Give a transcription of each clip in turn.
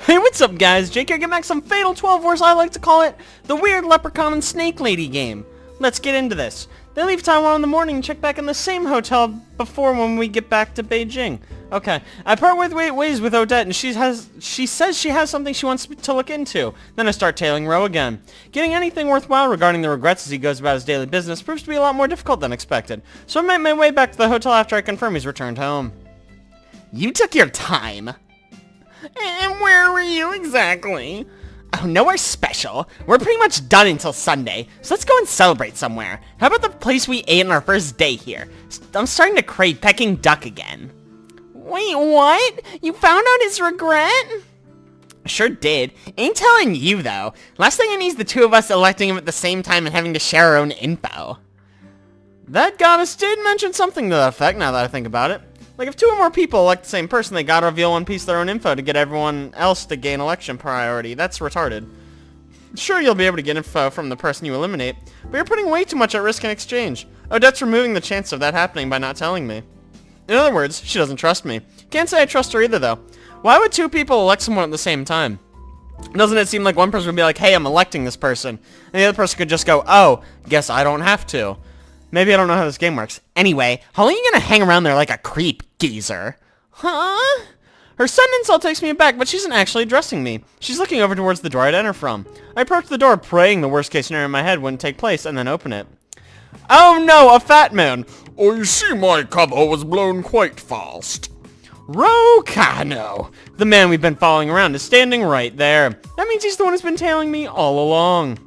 Hey, what's up guys? Jake here, get back some Fatal 12, or as I like to call it, the weird leprechaun and snake lady game. Let's get into this. They leave Taiwan in the morning and check back in the same hotel before when we get back to Beijing. Okay, I part ways with Odette and she says she has something she wants to look into. Then I start tailing Ro again. Getting anything worthwhile regarding the regrets as he goes about his daily business proves to be a lot more difficult than expected. So I make my way back to the hotel after I confirm he's returned home. You took your time. And where were you exactly? Oh, nowhere special. We're pretty much done until Sunday, so let's go and celebrate somewhere. How about the place we ate on our first day here? I'm starting to crave Peking duck again. Wait, what? You found out his regret? Sure did. Ain't telling you, though. Last thing I need is the two of us electing him at the same time and having to share our own info. That goddess did mention something to that effect, now that I think about it. Like, if two or more people elect the same person, they gotta reveal one piece of their own info to get everyone else to gain election priority. That's retarded. Sure, you'll be able to get info from the person you eliminate, but you're putting way too much at risk in exchange. Odette's removing the chance of that happening by not telling me. In other words, she doesn't trust me. Can't say I trust her either, though. Why would two people elect someone at the same time? Doesn't it seem like one person would be like, hey, I'm electing this person, and the other person could just go, oh, guess I don't have to. Maybe I don't know how this game works. Anyway, how long are you gonna hang around there like a creep, geezer? Huh? Her sudden insult takes me aback, but she isn't actually addressing me. She's looking over towards the door I'd enter from. I approach the door, praying the worst case scenario in my head wouldn't take place, and then open it. Oh no, a fat man! I see my cover was blown quite fast. Ro Kano! The man we've been following around is standing right there. That means he's the one who's been tailing me all along.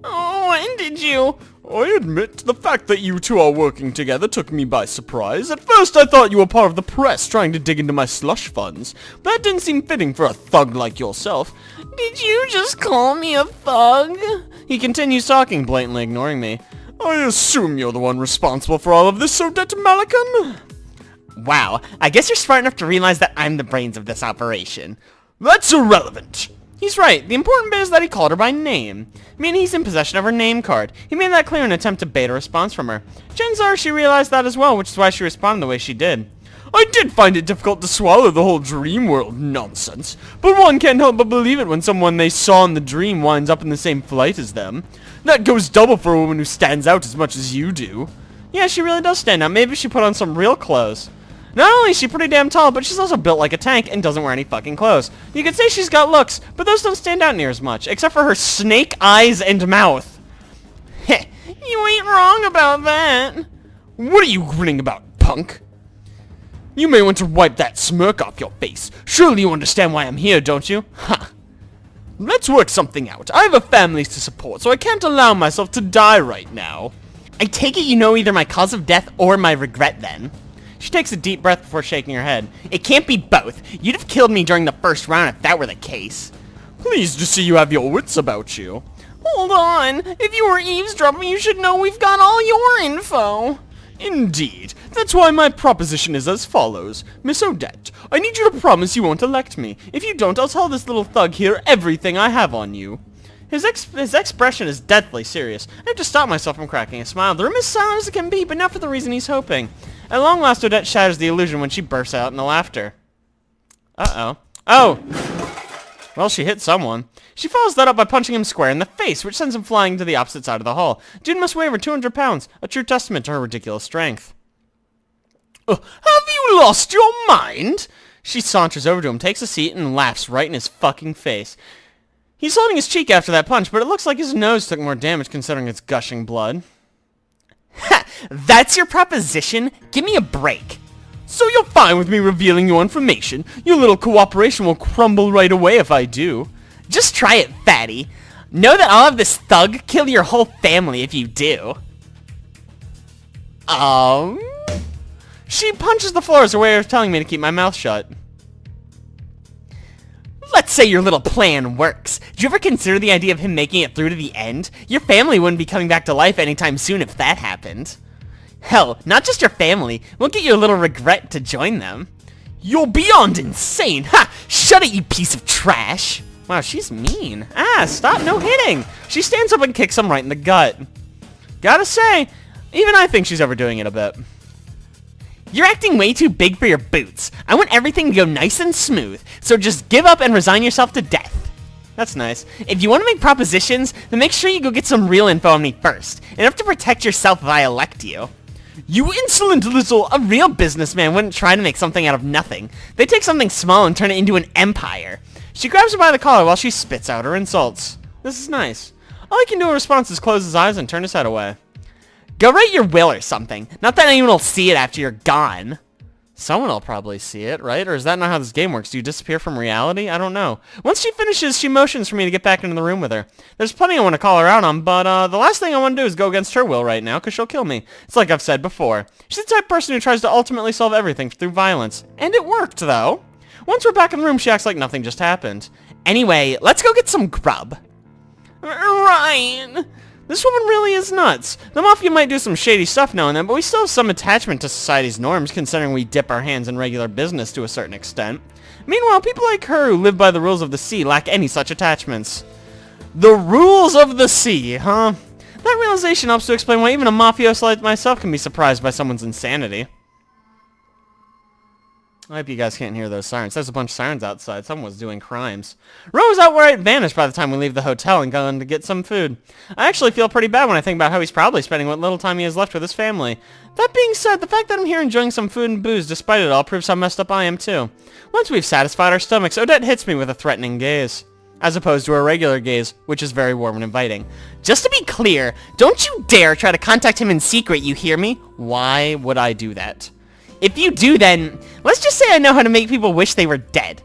Oh, when did you? I admit, the fact that you two are working together took me by surprise. At first I thought you were part of the press trying to dig into my slush funds, but that didn't seem fitting for a thug like yourself. Did you just call me a thug? He continues talking, blatantly ignoring me. I assume you're the one responsible for all of this, Odette Malikan? Wow, I guess you're smart enough to realize that I'm the brains of this operation. That's irrelevant. He's right. The important bit is that he called her by name. Meaning he's in possession of her name card. He made that clear in an attempt to bait a response from her. Chances are she realized that as well, which is why she responded the way she did. I did find it difficult to swallow the whole dream world nonsense, but one can't help but believe it when someone they saw in the dream winds up in the same flight as them. That goes double for a woman who stands out as much as you do. Yeah, she really does stand out. Maybe she put on some real clothes. Not only is she pretty damn tall, but she's also built like a tank and doesn't wear any fucking clothes. You could say she's got looks, but those don't stand out near as much, except for her snake eyes and mouth. Heh, you ain't wrong about that. What are you grinning about, punk? You may want to wipe that smirk off your face. Surely you understand why I'm here, don't you? Ha! Let's work something out. I have a family to support, so I can't allow myself to die right now. I take it you know either my cause of death or my regret then. She takes a deep breath before shaking her head. It can't be both. You'd have killed me during the first round if that were the case. Pleased to see you have your wits about you. Hold on. If you were eavesdropping, you should know we've got all your info. Indeed. That's why my proposition is as follows. Miss Odette, I need you to promise you won't elect me. If you don't, I'll tell this little thug here everything I have on you. His expression is deathly serious. I have to stop myself from cracking a smile. The room is silent as it can be, but not for the reason he's hoping. At long last, Odette shatters the illusion when she bursts out into laughter. Uh-oh. Oh! Well, she hit someone. She follows that up by punching him square in the face, which sends him flying to the opposite side of the hall. June must weigh over 200 pounds, a true testament to her ridiculous strength. Have you lost your mind? She saunters over to him, takes a seat, and laughs right in his fucking face. He's holding his cheek after that punch, but it looks like his nose took more damage considering it's gushing blood. Ha! That's your proposition? Give me a break. So you're fine with me revealing your information? Your little cooperation will crumble right away if I do. Just try it, fatty. Know that I'll have this thug kill your whole family if you do. She punches the floor as a way of telling me to keep my mouth shut. Let's say your little plan works. Did you ever consider the idea of him making it through to the end? Your family wouldn't be coming back to life anytime soon if that happened. Hell, not just your family. We'll get your little regret to join them. You're beyond insane! Ha! Shut it, you piece of trash! Wow, she's mean. Ah, stop, no hitting! She stands up and kicks him right in the gut. Gotta say, even I think she's overdoing it a bit. You're acting way too big for your boots. I want everything to go nice and smooth, so just give up and resign yourself to death. That's nice. If you want to make propositions, then make sure you go get some real info on me first. Enough to protect yourself if I elect you. You insolent little... A real businessman wouldn't try to make something out of nothing. They take something small and turn it into an empire. She grabs her by the collar while she spits out her insults. This is nice. All he can do in response is close his eyes and turn his head away. Go write your will or something. Not that anyone will see it after you're gone. Someone will probably see it, right? Or is that not how this game works? Do you disappear from reality? I don't know. Once she finishes, she motions for me to get back into the room with her. There's plenty I want to call her out on, but the last thing I want to do is go against her will right now, because she'll kill me. It's like I've said before. She's the type of person who tries to ultimately solve everything through violence. And it worked, though. Once we're back in the room, she acts like nothing just happened. Anyway, let's go get some grub. Ryan! This woman really is nuts. The Mafia might do some shady stuff now and then, but we still have some attachment to society's norms, considering we dip our hands in regular business to a certain extent. Meanwhile, people like her who live by the rules of the sea lack any such attachments. The rules of the sea, huh? That realization helps to explain why even a mafioso like myself can be surprised by someone's insanity. I hope you guys can't hear those sirens. There's a bunch of sirens outside. Someone was doing crimes. Rose outright vanished by the time we leave the hotel and gone to get some food. I actually feel pretty bad when I think about how he's probably spending what little time he has left with his family. That being said, the fact that I'm here enjoying some food and booze despite it all proves how messed up I am too. Once we've satisfied our stomachs, Odette hits me with a threatening gaze. As opposed to a regular gaze, which is very warm and inviting. Just to be clear, don't you dare try to contact him in secret, you hear me? Why would I do that? If you do, then let's just say I know how to make people wish they were dead.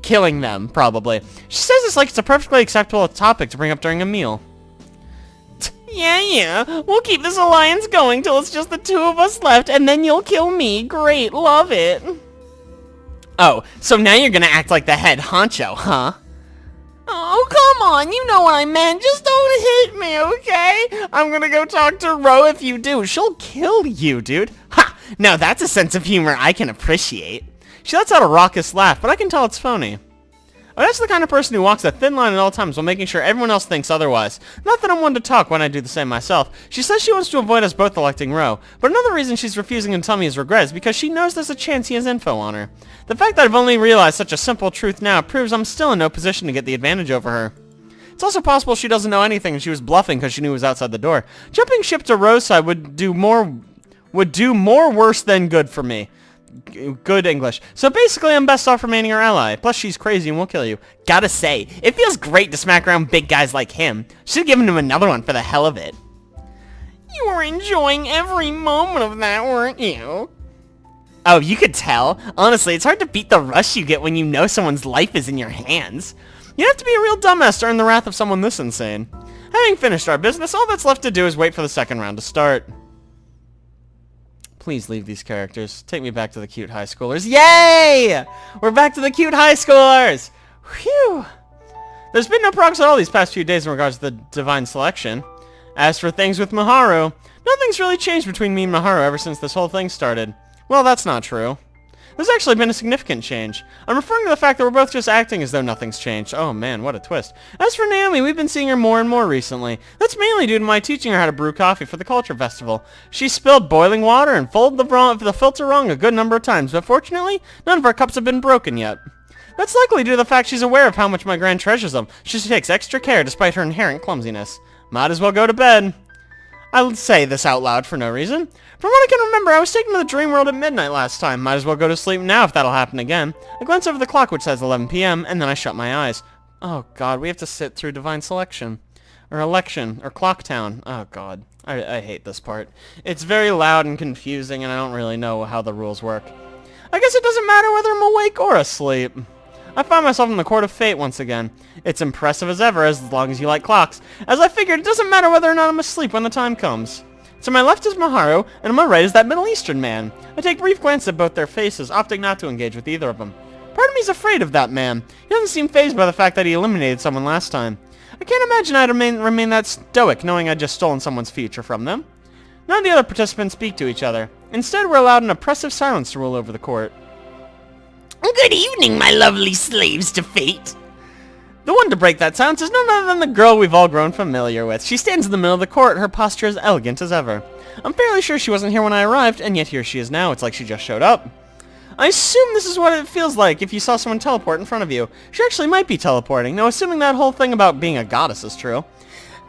Killing them, probably. She says it's like it's a perfectly acceptable topic to bring up during a meal. Yeah, we'll keep this alliance going till it's just the two of us left, and then you'll kill me. Great, love it. Oh, so now you're gonna act like the head honcho, huh? Oh, come on, you know what I meant. Just don't hit me, okay? I'm gonna go talk to Ro if you do. She'll kill you, dude. Ha! Now that's a sense of humor I can appreciate. She lets out a raucous laugh, but I can tell it's phony. Oh, that's the kind of person who walks a thin line at all times while making sure everyone else thinks otherwise. Not that I'm one to talk when I do the same myself. She says she wants to avoid us both electing Ro, but another reason she's refusing to tell me his regret is because she knows there's a chance he has info on her. The fact that I've only realized such a simple truth now proves I'm still in no position to get the advantage over her. It's also possible she doesn't know anything and she was bluffing because she knew he was outside the door. Jumping ship to Ro's side would do more worse than good for me. Good English. So basically, I'm best off remaining her ally. Plus, she's crazy and will kill you. Gotta say, it feels great to smack around big guys like him. Should've given him another one for the hell of it. You were enjoying every moment of that, weren't you? Oh, you could tell. Honestly, it's hard to beat the rush you get when you know someone's life is in your hands. You have to be a real dumbass to earn the wrath of someone this insane. Having finished our business, all that's left to do is wait for the second round to start. Please leave these characters. Take me back to the cute high schoolers. Yay! We're back to the cute high schoolers! Whew! There's been no progress at all these past few days in regards to the divine selection. As for things with Miharu, nothing's really changed between me and Miharu ever since this whole thing started. Well, that's not true. There's actually been a significant change. I'm referring to the fact that we're both just acting as though nothing's changed. Oh man, what a twist. As for Naomi, we've been seeing her more and more recently. That's mainly due to my teaching her how to brew coffee for the culture festival. She spilled boiling water and folded the filter wrong a good number of times, but fortunately, none of our cups have been broken yet. That's likely due to the fact she's aware of how much my grand treasures them. She takes extra care despite her inherent clumsiness. Might as well go to bed. I'll say this out loud for no reason. From what I can remember, I was taken to the dream world at midnight last time. Might as well go to sleep now if that'll happen again. I glance over the clock which says 11 p.m. and then I shut my eyes. Oh god, we have to sit through divine selection. Or election. Or Clocktown. Oh god. I hate this part. It's very loud and confusing and I don't really know how the rules work. I guess it doesn't matter whether I'm awake or asleep. I find myself in the court of fate once again. It's impressive as ever, as long as you like clocks. As I figured, it doesn't matter whether or not I'm asleep when the time comes. To my left is Miharu, and on my right is that Middle Eastern man. I take brief glances at both their faces, opting not to engage with either of them. Part of me's afraid of that man. He doesn't seem fazed by the fact that he eliminated someone last time. I can't imagine I'd remain that stoic, knowing I'd just stolen someone's future from them. None of the other participants speak to each other. Instead, we're allowed an oppressive silence to rule over the court. Good evening, my lovely slaves to fate. The one to break that silence is none other than the girl we've all grown familiar with. She stands in the middle of the court, her posture as elegant as ever. I'm fairly sure she wasn't here when I arrived, and yet here she is now. It's like she just showed up. I assume this is what it feels like if you saw someone teleport in front of you. She actually might be teleporting. Now, assuming that whole thing about being a goddess is true.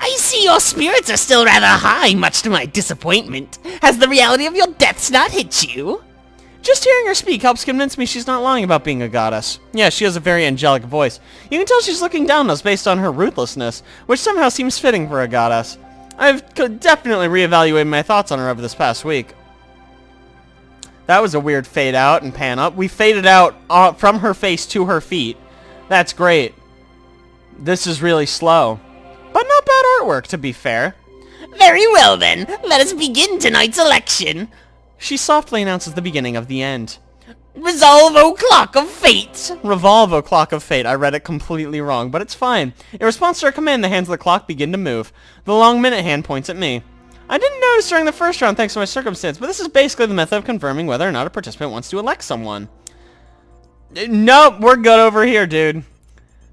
I see your spirits are still rather high, much to my disappointment. Has the reality of your deaths not hit you? Just hearing her speak helps convince me she's not lying about being a goddess. Yeah, she has a very angelic voice. You can tell she's looking down on us based on her ruthlessness, which somehow seems fitting for a goddess. I've definitely reevaluated my thoughts on her over this past week. That was a weird fade out and pan up. We faded out from her face to her feet. That's great. This is really slow. But not bad artwork, to be fair. Very well then, let us begin tonight's election. She softly announces the beginning of the end. Resolve, O Clock of Fate! Revolve, O Clock of Fate. I read it completely wrong, but it's fine. In response to her command, the hands of the clock begin to move. The long minute hand points at me. I didn't notice during the first round thanks to my circumstance, but this is basically the method of confirming whether or not a participant wants to elect someone. Nope, we're good over here, dude.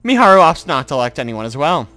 Miharu opts not to elect anyone as well.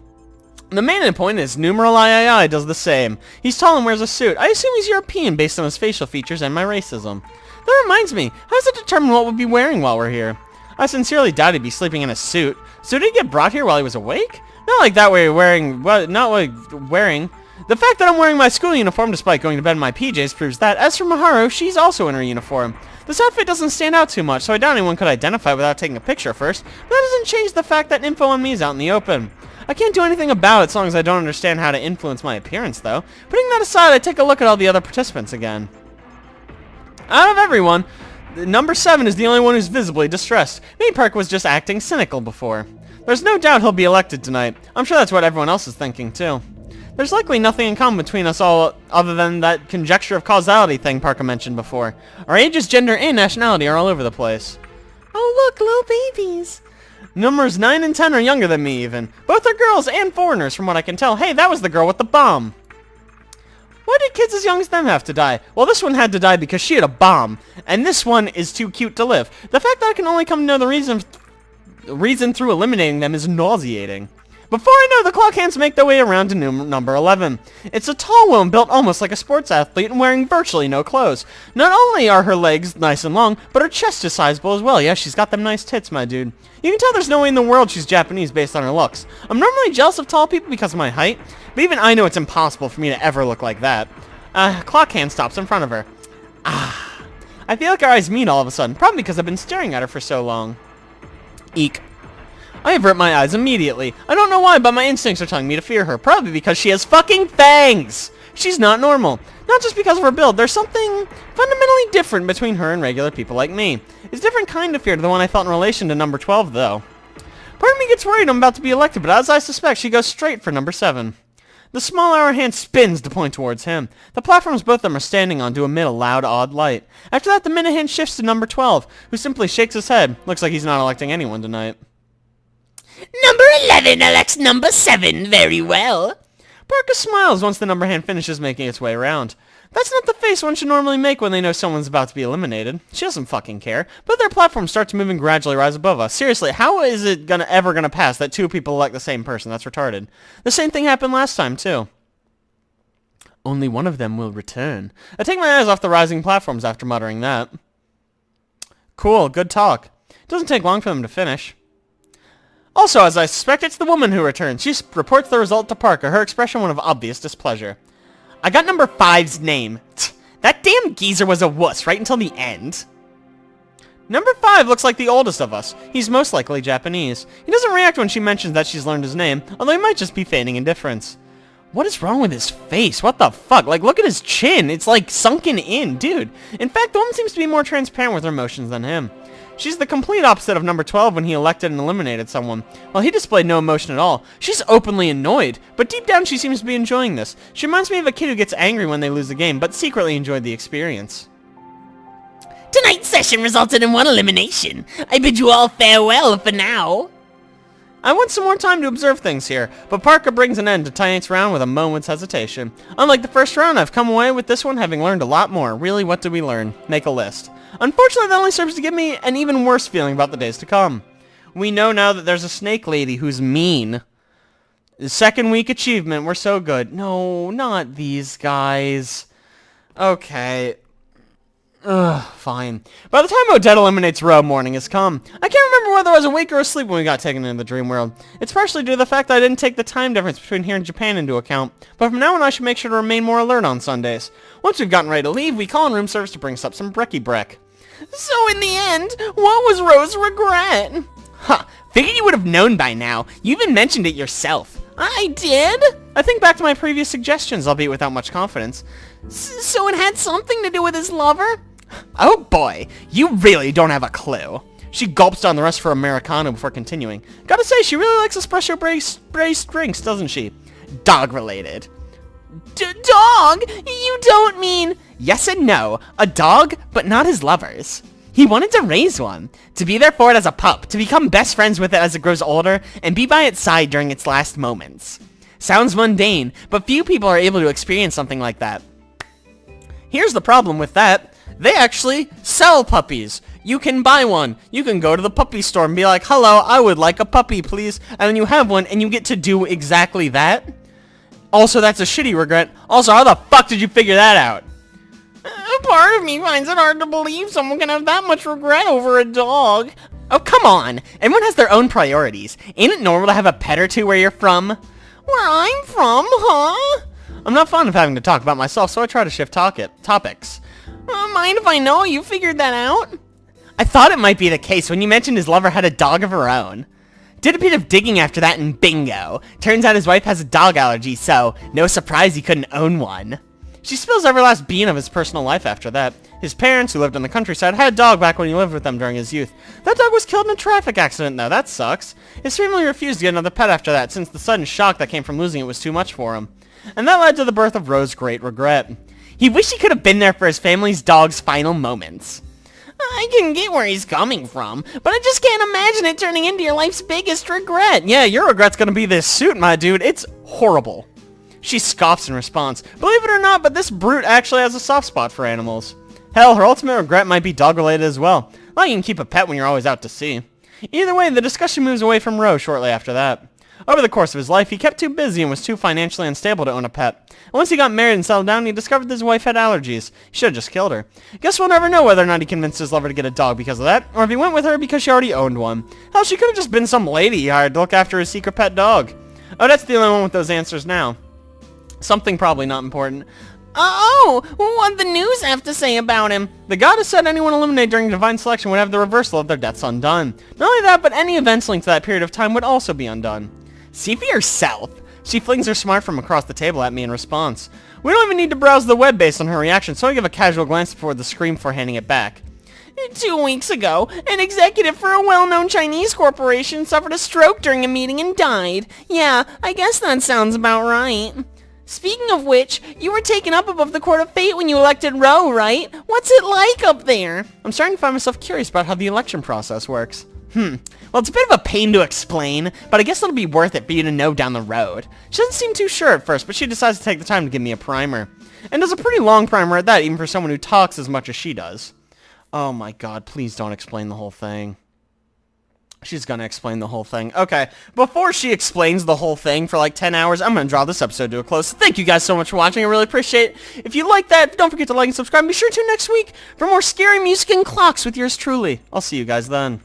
The main point is numeral III does the same. He's tall and wears a suit. I assume he's European based on his facial features and my racism. That reminds me, how does it determine what we'll be wearing while we're here? I sincerely doubt he'd be sleeping in a suit. So did he get brought here while he was awake? Not like that way wearing, well, not like wearing. The fact that I'm wearing my school uniform despite going to bed in my PJs proves that. As for Miharu, she's also in her uniform. This outfit doesn't stand out too much, so I doubt anyone could identify without taking a picture first, but that doesn't change the fact that info on me is out in the open. I can't do anything about it so long as I don't understand how to influence my appearance, though. Putting that aside, I take a look at all the other participants again. Out of everyone, number 7 is the only one who's visibly distressed. Maybe Park was just acting cynical before. There's no doubt he'll be elected tonight. I'm sure that's what everyone else is thinking, too. There's likely nothing in common between us all other than that conjecture of causality thing Parker mentioned before. Our ages, gender, and nationality are all over the place. Oh look, little babies! Numbers 9 and 10 are younger than me even. Both are girls and foreigners from what I can tell. Hey, that was the girl with the bomb. Why did kids as young as them have to die? Well, this one had to die because she had a bomb. And this one is too cute to live. The fact that I can only come to know the reason through eliminating them is nauseating. Before I know, the clock hands make their way around to number 11. It's a tall woman built almost like a sports athlete and wearing virtually no clothes. Not only are her legs nice and long, but her chest is sizable as well. Yeah, she's got them nice tits, my dude. You can tell there's no way in the world she's Japanese based on her looks. I'm normally jealous of tall people because of my height, but even I know it's impossible for me to ever look like that. Clock hand stops in front of her. I feel like our eyes meet all of a sudden, probably because I've been staring at her for so long. Eek. I avert my eyes immediately. I don't know why, but my instincts are telling me to fear her. Probably because she has fucking fangs! She's not normal. Not just because of her build. There's something fundamentally different between her and regular people like me. It's a different kind of fear to the one I felt in relation to number 12, though. Part of me gets worried I'm about to be elected, but as I suspect, she goes straight for number 7. The small hour hand spins to point towards him. The platforms both of them are standing on do emit a loud, odd light. After that, the minute hand shifts to number 12, who simply shakes his head. Looks like he's not electing anyone tonight. Number 11 elects number 7, very well. Parker smiles once the number hand finishes making its way around. That's not the face one should normally make when they know someone's about to be eliminated. She doesn't fucking care. But their platform starts to move and gradually rise above us. Seriously, how is it ever gonna pass that 2 people elect the same person? That's retarded. The same thing happened last time, too. Only one of them will return. I take my eyes off the rising platforms after muttering that. Cool, good talk. It doesn't take long for them to finish. Also, as I suspect, it's the woman who returns. She reports the result to Parker, her expression one of obvious displeasure. I got number 5's name. That damn geezer was a wuss right until the end. Number 5 looks like the oldest of us. He's most likely Japanese. He doesn't react when she mentions that she's learned his name, although he might just be feigning indifference. What is wrong with his face? What the fuck? Like, look at his chin. It's like sunken in, dude. In fact, the woman seems to be more transparent with her emotions than him. She's the complete opposite of number 12 when he elected and eliminated someone. While he displayed no emotion at all, she's openly annoyed, but deep down she seems to be enjoying this. She reminds me of a kid who gets angry when they lose the game, but secretly enjoyed the experience. Tonight's session resulted in 1 elimination. I bid you all farewell for now. I want some more time to observe things here, but Parker brings an end to tonight's round with a moment's hesitation. Unlike the first round, I've come away with this one having learned a lot more. Really, what did we learn? Make a list. Unfortunately, that only serves to give me an even worse feeling about the days to come. We know now that there's a snake lady who's mean. The 2nd week achievement, we're so good. No, not these guys. Okay. Ugh, fine. By the time Odette eliminates Ro, morning has come. I can't remember whether I was awake or asleep when we got taken into the dream world. It's partially due to the fact that I didn't take the time difference between here and Japan into account, but from now on I should make sure to remain more alert on Sundays. Once we've gotten ready to leave, we call on room service to bring us up some brekkie brek. So in the end, what was Ro's regret? Huh, figured you would have known by now. You even mentioned it yourself. I did? I think back to my previous suggestions, albeit without much confidence. So it had something to do with his lover? Oh boy, you really don't have a clue. She gulps down the rest of her Americano before continuing. Gotta say, she really likes espresso based drinks, doesn't she? Dog related. Dog? You don't mean... Yes and no. A dog, but not his lover's. He wanted to raise one, to be there for it as a pup, to become best friends with it as it grows older, and be by its side during its last moments. Sounds mundane, but few people are able to experience something like that. Here's the problem with that. They actually sell puppies. You can buy one. You can go to the puppy store and be like, hello, I would like a puppy, please. And then you have one, and you get to do exactly that. Also, that's a shitty regret. Also, how the fuck did you figure that out? Part of me finds it hard to believe someone can have that much regret over a dog. Oh, come on. Everyone has their own priorities. Ain't it normal to have a pet or two where you're from? Where I'm from, huh? I'm not fond of having to talk about myself, so I try to shift topics. Mind if I know you figured that out? I thought it might be the case when you mentioned his lover had a dog of her own. Did a bit of digging after that and bingo. Turns out his wife has a dog allergy, so no surprise he couldn't own one. She spills every last bean of his personal life after that. His parents, who lived in the countryside, had a dog back when he lived with them during his youth. That dog was killed in a traffic accident, though. That sucks. His family refused to get another pet after that, since the sudden shock that came from losing it was too much for him. And that led to the birth of Ro's great regret. He wished he could have been there for his family's dog's final moments. I can get where he's coming from, but I just can't imagine it turning into your life's biggest regret. Yeah, your regret's gonna be this suit, my dude. It's horrible. She scoffs in response. Believe it or not, but this brute actually has a soft spot for animals. Hell, her ultimate regret might be dog-related as well. Well, you can keep a pet when you're always out to sea. Either way, the discussion moves away from Ro shortly after that. Over the course of his life, he kept too busy and was too financially unstable to own a pet. And once he got married and settled down, he discovered that his wife had allergies. He should have just killed her. Guess we'll never know whether or not he convinced his lover to get a dog because of that, or if he went with her because she already owned one. Hell, she could have just been some lady he hired to look after his secret pet dog. Oh, that's the only one with those answers now. Something probably not important. Oh, what'd the news have to say about him? The goddess said anyone eliminated during divine selection would have the reversal of their deaths undone. Not only that, but any events linked to that period of time would also be undone. See for yourself. She flings her smartphone across the table at me in response. We don't even need to browse the web based on her reaction, so I give a casual glance before the scream before handing it back. 2 weeks ago, an executive for a well-known Chinese corporation suffered a stroke during a meeting and died. Yeah, I guess that sounds about right. Speaking of which, you were taken up above the Court of Fate when you elected Ro, right? What's it like up there? I'm starting to find myself curious about how the election process works. Well, it's a bit of a pain to explain, but I guess it'll be worth it for you to know down the road. She doesn't seem too sure at first, but she decides to take the time to give me a primer. And does a pretty long primer at that, even for someone who talks as much as she does. Oh my god, please don't explain the whole thing. She's gonna explain the whole thing. Okay, before she explains the whole thing for like 10 hours, I'm gonna draw this episode to a close. So thank you guys so much for watching. I really appreciate it. If you like that, don't forget to like and subscribe. Be sure to next week for more scary music and clocks with yours truly. I'll see you guys then.